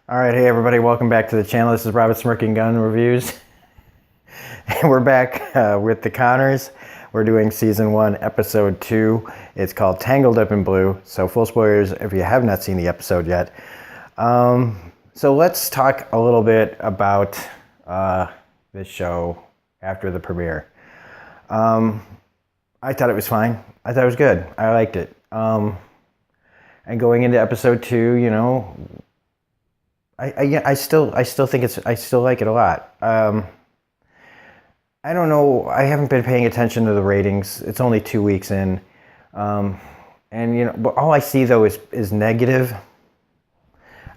All right, hey everybody, welcome back to the channel. This is Robert Smirking Gun Reviews. And we're back with the Connors. We're doing season 1, episode 2. It's called Tangled Up in Blue. So full spoilers if you have not seen the episode yet. So let's talk a little bit about this show after the premiere. I thought it was fine. I thought it was good. I liked it. And going into episode 2, you know, I still think I still like it a lot. I don't know. I haven't been paying attention to the ratings. It's only 2 weeks in, and you know, but all I see though is negative.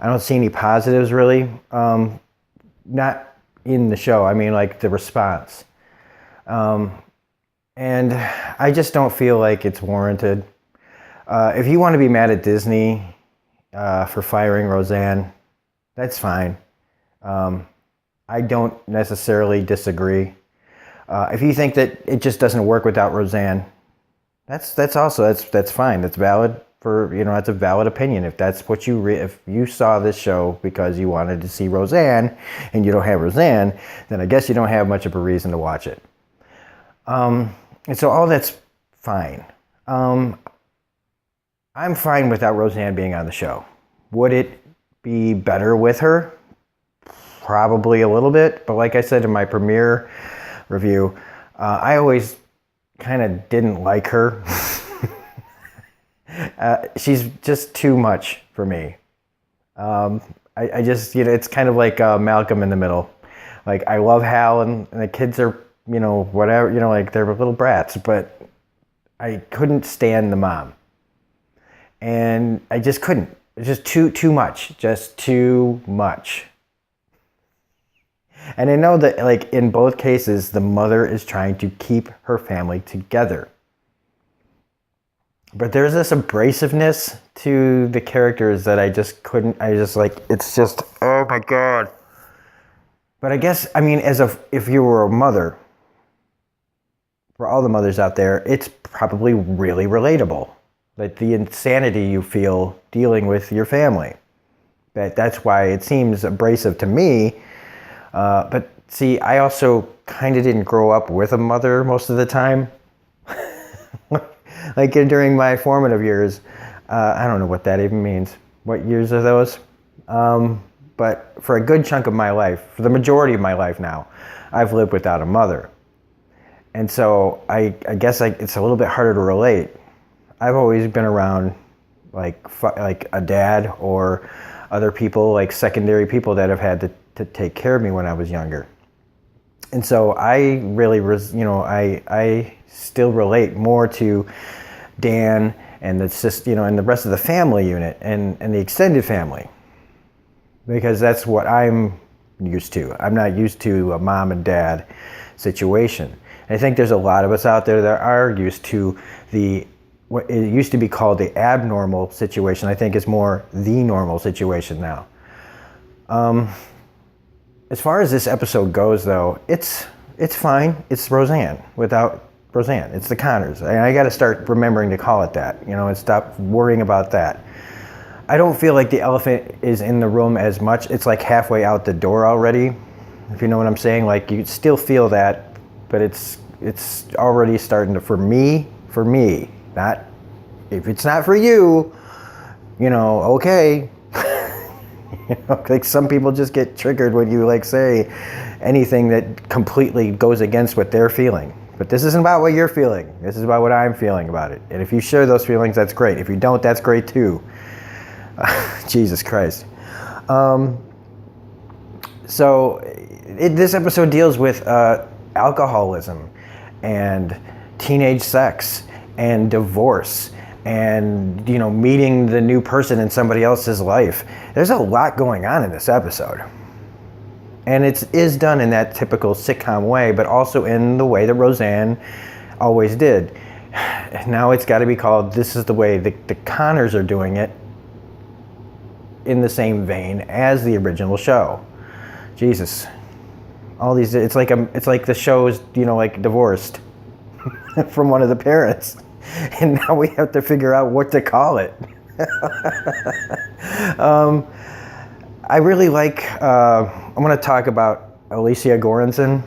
I don't see any positives really. Not in the show. I mean, like the response, and I just don't feel like it's warranted. If you want to be mad at Disney for firing Roseanne, that's fine. I don't necessarily disagree. If you think that it just doesn't work without Roseanne, that's fine. That's valid for, you know, that's a valid opinion. If that's what if you saw this show because you wanted to see Roseanne and you don't have Roseanne, then I guess you don't have much of a reason to watch it. And so all that's fine. I'm fine without Roseanne being on the show. Would it be better with her? Probably a little bit, but like I said in my premiere review, I always kind of didn't like her. She's just too much for me. I just, you know, it's kind of like Malcolm in the Middle. Like, I love Hal and the kids are, you know, whatever, you know, like they're little brats, but I couldn't stand the mom. And I just couldn't. It's just too much. Just too much. And I know that, like, in both cases, the mother is trying to keep her family together. But there's this abrasiveness to the characters that I just couldn't, it's just, oh my God. But I guess, I mean, if you were a mother, for all the mothers out there, it's probably really relatable. Like the insanity you feel dealing with your family. That's why it seems abrasive to me. But see, I also kind of didn't grow up with a mother most of the time. Like during my formative years, I don't know what that even means. What years are those? But for a good chunk of my life, for the majority of my life now, I've lived without a mother. And so I guess it's a little bit harder to relate. I've always been around like a dad or other people, like secondary people that have had to take care of me when I was younger. And so I really, you know, I still relate more to Dan and you know, and the rest of the family unit and the extended family, because that's what I'm used to. I'm not used to a mom and dad situation. And I think there's a lot of us out there that are used to what it used to be called the abnormal situation. I think is more the normal situation now. As far as this episode goes, though, it's fine. It's Roseanne without Roseanne. It's the Connors. I got to start remembering to call it that, you know, and stop worrying about that. I don't feel like the elephant is in the room as much. It's like halfway out the door already, if you know what I'm saying. Like, you still feel that, but it's already starting to, for me, not, if it's not for you, you know, okay. You know, like some people just get triggered when you like say anything that completely goes against what they're feeling. But this isn't about what you're feeling. This is about what I'm feeling about it. And if you share those feelings, that's great. If you don't, that's great too. Jesus Christ. This episode deals with alcoholism and teenage sex and divorce and, you know, meeting the new person in somebody else's life. There's a lot going on in this episode. And it is done in that typical sitcom way, but also in the way that Roseanne always did. Now it's got to be called, this is the way the Connors are doing it, in the same vein as the original show. Jesus. All these, it's like the show is, you know, like divorced from one of the parents. And now we have to figure out what to call it. I really like, I'm going to talk about Alicia Goranson.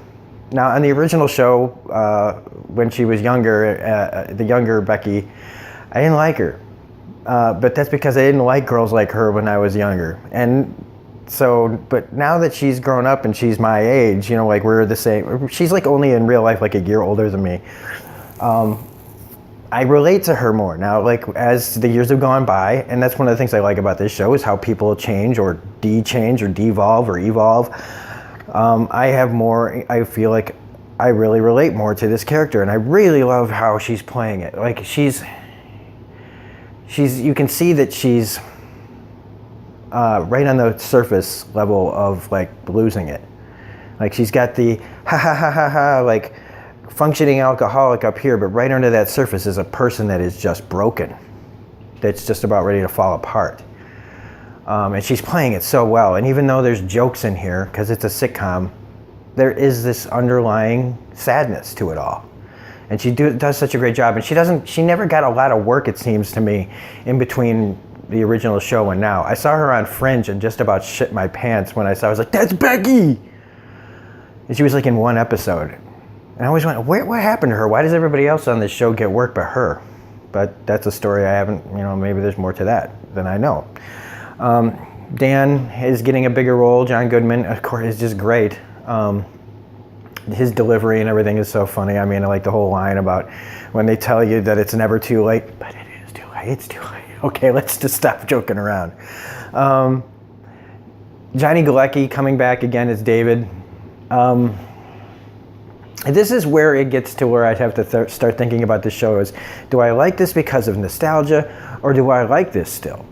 Now, on the original show, when she was younger, the younger Becky, I didn't like her. But that's because I didn't like girls like her when I was younger. And so, but now that she's grown up and she's my age, you know, like we're the same, she's like only in real life like a year older than me. I relate to her more now, like as the years have gone by, and that's one of the things I like about this show is how people change or de-change or devolve or evolve. I feel like I really relate more to this character, and I really love how she's playing it. Like she's, you can see that she's right on the surface level of like losing it. Like she's got the ha ha ha ha ha, like functioning alcoholic up here, but right under that surface is a person that is just broken, that's just about ready to fall apart. And she's playing it so well. And even though there's jokes in here, because it's a sitcom, there is this underlying sadness to it all. And she does such a great job. And she never got a lot of work, it seems to me, in between the original show and now. I saw her on Fringe and just about shit my pants when I was like, that's Becky! And she was like in one episode. And I always went, what happened to her? Why does everybody else on this show get work but her? But that's a story I haven't, maybe there's more to that than I know. Dan is getting a bigger role. John Goodman, of course, is just great. His delivery and everything is so funny. I mean, I like the whole line about when they tell you that it's never too late, but it is too late, it's too late. Okay, let's just stop joking around. Johnny Galecki coming back again as David. This is where it gets to where I'd have to start thinking about this show is, do I like this because of nostalgia, or do I like this still?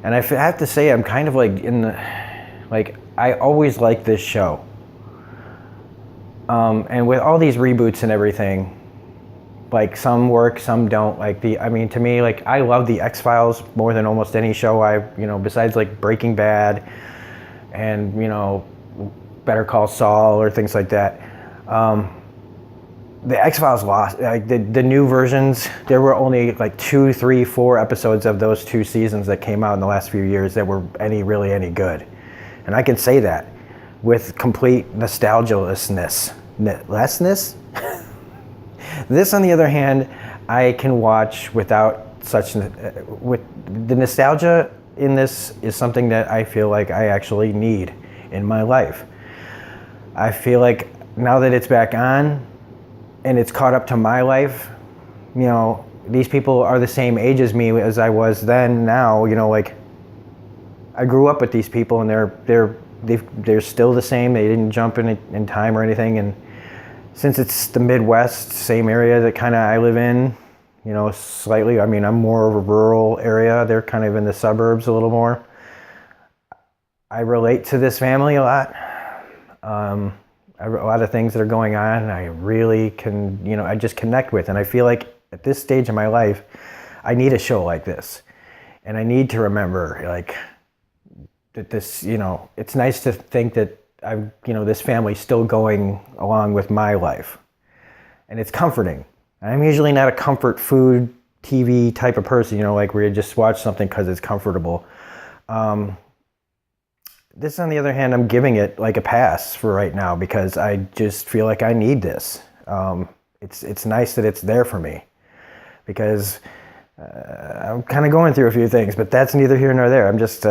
And I have to say, I'm kind of like I always liked this show. And with all these reboots and everything, like some work, some don't. To me, like I love the X-Files more than almost any show besides like Breaking Bad and, Better Call Saul or things like that. The X-Files lost, like the new versions, there were only like 2, 3, 4 episodes of those 2 seasons that came out in the last few years that were really any good. And I can say that with complete nostalgia-lessness. This, on the other hand, I can watch without such, with the nostalgia in this is something that I feel like I actually need in my life. I feel like now that it's back on, and it's caught up to my life, these people are the same age as me as I was then. Now, like I grew up with these people, and they're still the same. They didn't jump in time or anything. And since it's the Midwest, same area that kind of I live in, slightly. I mean, I'm more of a rural area. They're kind of in the suburbs a little more. I relate to this family a lot. A lot of things that are going on, I really can, I just connect with. And I feel like at this stage in my life, I need a show like this. And I need to remember, like, that this, it's nice to think that this family's still going along with my life. And it's comforting. I'm usually not a comfort food, TV type of person, like where you just watch something because it's comfortable. This, on the other hand, I'm giving it like a pass for right now because I just feel like I need this. It's nice that it's there for me because I'm kind of going through a few things, but that's neither here nor there. I'm just,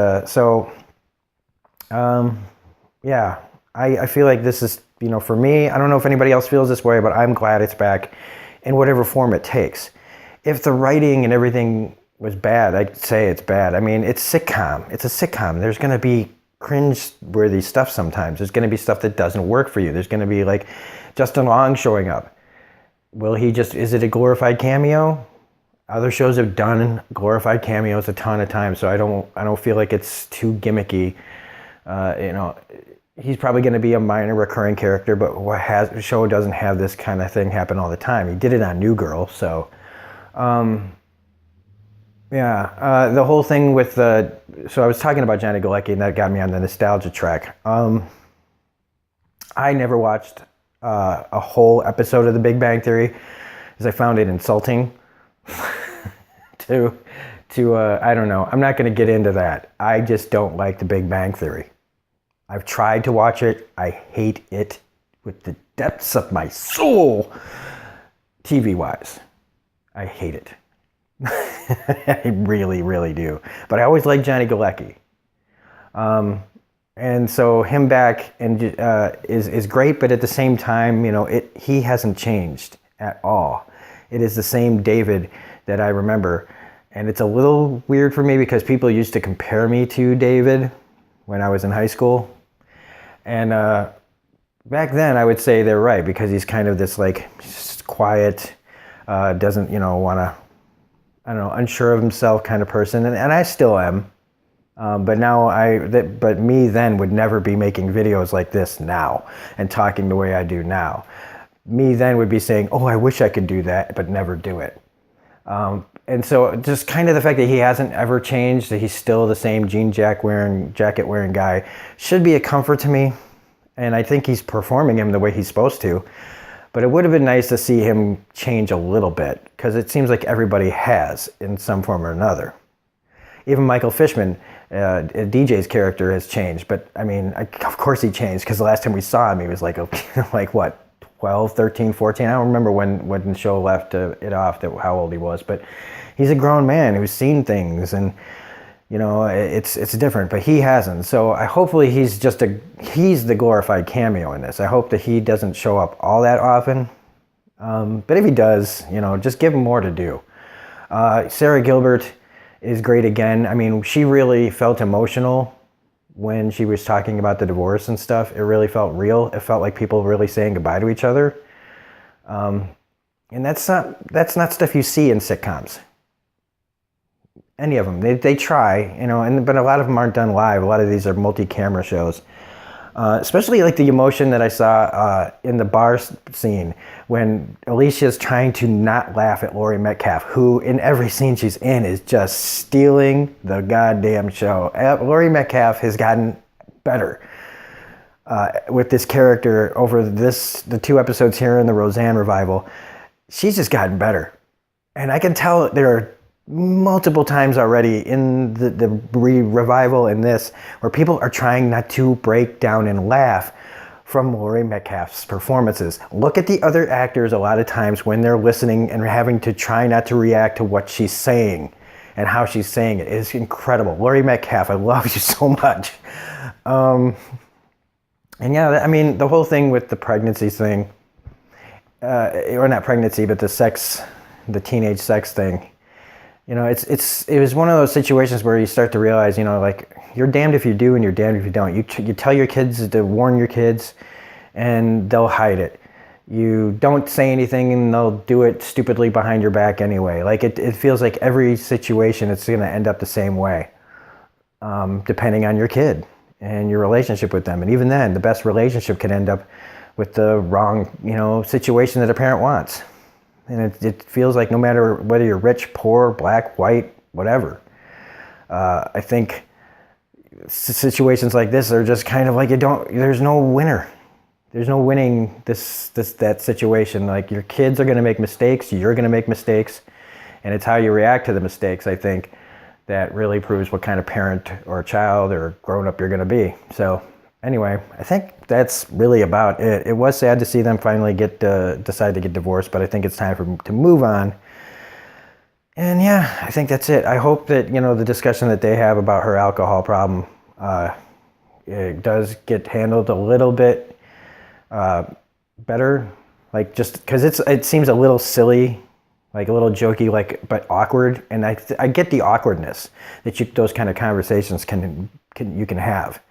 yeah, I feel like this is, for me, I don't know if anybody else feels this way, but I'm glad it's back in whatever form it takes. If the writing and everything was bad, I'd say it's bad. I mean, it's sitcom. It's a sitcom. There's going to be cringe-worthy stuff sometimes. There's going to be stuff that doesn't work for you. There's going to be like Justin Long showing up. Is it a glorified cameo? Other shows have done glorified cameos a ton of times, so I don't feel like it's too gimmicky. He's probably going to be a minor recurring character, but the show doesn't have this kind of thing happen all the time. He did it on New Girl, so the whole thing with so I was talking about Johnny Galecki, and that got me on the nostalgia track. I never watched a whole episode of The Big Bang Theory because I found it insulting to I don't know. I'm not going to get into that. I just don't like The Big Bang Theory. I've tried to watch it. I hate it with the depths of my soul. TV-wise, I hate it. I really, really do. But I always like Johnny Galecki. And so him back and is great, but at the same time, he hasn't changed at all. It is the same David that I remember. And it's a little weird for me because people used to compare me to David when I was in high school. And back then I would say they're right because he's kind of this like just quiet, doesn't, want to, I don't know, unsure of himself kind of person. And I still am. But now but me then would never be making videos like this now and talking the way I do now. Me then would be saying, oh, I wish I could do that, but never do it. And so just kind of the fact that he hasn't ever changed, that he's still the same jean jacket wearing guy should be a comfort to me. And I think he's performing him the way he's supposed to. But it would have been nice to see him change a little bit because it seems like everybody has in some form or another. Even Michael Fishman, DJ's character has changed. But I mean, of course he changed because the last time we saw him, he was like, like what? 12, 13, 14. I don't remember when the show left it off, how old he was, but he's a grown man who's seen things and, it's different, but he hasn't. So hopefully he's the glorified cameo in this. I hope that he doesn't show up all that often. But if he does, just give him more to do. Sarah Gilbert is great again. I mean, she really felt emotional when she was talking about the divorce and stuff. It really felt real. It felt like people really saying goodbye to each other. And that's not stuff you see in sitcoms. Any of them. They try, but a lot of them aren't done live. A lot of these are multi-camera shows. Especially like the emotion that I saw in the bar scene when Alicia's trying to not laugh at Laurie Metcalf, who in every scene she's in is just stealing the goddamn show. Laurie Metcalf has gotten better with this character over the 2 episodes here in the Roseanne revival. She's just gotten better. And I can tell there are multiple times already in the revival in this where people are trying not to break down and laugh from Laurie Metcalf's performances. Look at the other actors a lot of times when they're listening and having to try not to react to what she's saying and how she's saying it. It's incredible. Laurie Metcalf, I love you so much. And yeah, I mean, the whole thing with the pregnancy thing, or not pregnancy, but the teenage sex thing, it was one of those situations where you start to realize, like you're damned if you do and you're damned if you don't. You tell your kids to warn your kids and they'll hide it. You don't say anything and they'll do it stupidly behind your back anyway. Like it feels like every situation it's going to end up the same way, depending on your kid and your relationship with them. And even then, the best relationship can end up with the wrong, situation that a parent wants. And it feels like no matter whether you're rich, poor, black, white, whatever. I think situations like this are just kind of like there's no winner. There's no winning that situation. Like your kids are going to make mistakes. You're going to make mistakes. And it's how you react to the mistakes, I think, that really proves what kind of parent or child or grown up you're going to be. So anyway, I think that's really about it. It was sad to see them finally decide to get divorced, but I think it's time for them to move on. And yeah, I think that's it. I hope that, the discussion that they have about her alcohol problem, it does get handled a little bit better. Like just because it seems a little silly, like a little jokey, but awkward. And I get the awkwardness that those kind of conversations you can have.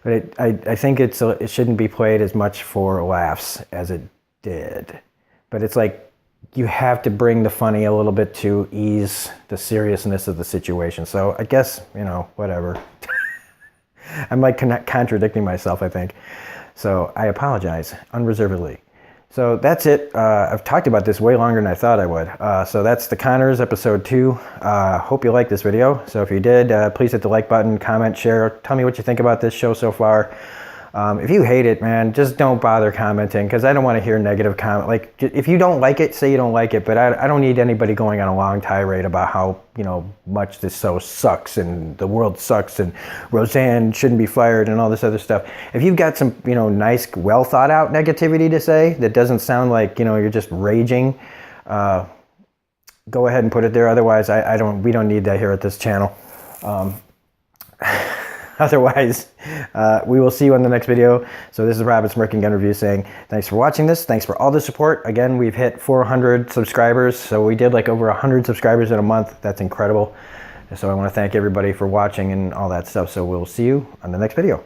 But I think it shouldn't be played as much for laughs as it did. But it's like you have to bring the funny a little bit to ease the seriousness of the situation. So I guess, whatever. I'm like contradicting myself, I think. So I apologize unreservedly. So that's it. I've talked about this way longer than I thought I would. So that's The Conners, episode 2. Hope you liked this video. So if you did, please hit the like button, comment, share. Tell me what you think about this show so far. If you hate it, man, just don't bother commenting, because I don't want to hear negative comment. Like, if you don't like it, say you don't like it, but I don't need anybody going on a long tirade about how, you know, much this show sucks and the world sucks and Roseanne shouldn't be fired and all this other stuff. If you've got some, you know, nice, well thought out negativity to say that doesn't sound like, you know, you're just raging, go ahead and put it there. Otherwise, we don't need that here at this channel. Otherwise, we will see you on the next video. So this is Rob at Smirking Gun Review saying thanks for watching this. Thanks for all the support. Again, we've hit 400 subscribers. So we did like over 100 subscribers in a month. That's incredible. So I want to thank everybody for watching and all that stuff. So we'll see you on the next video.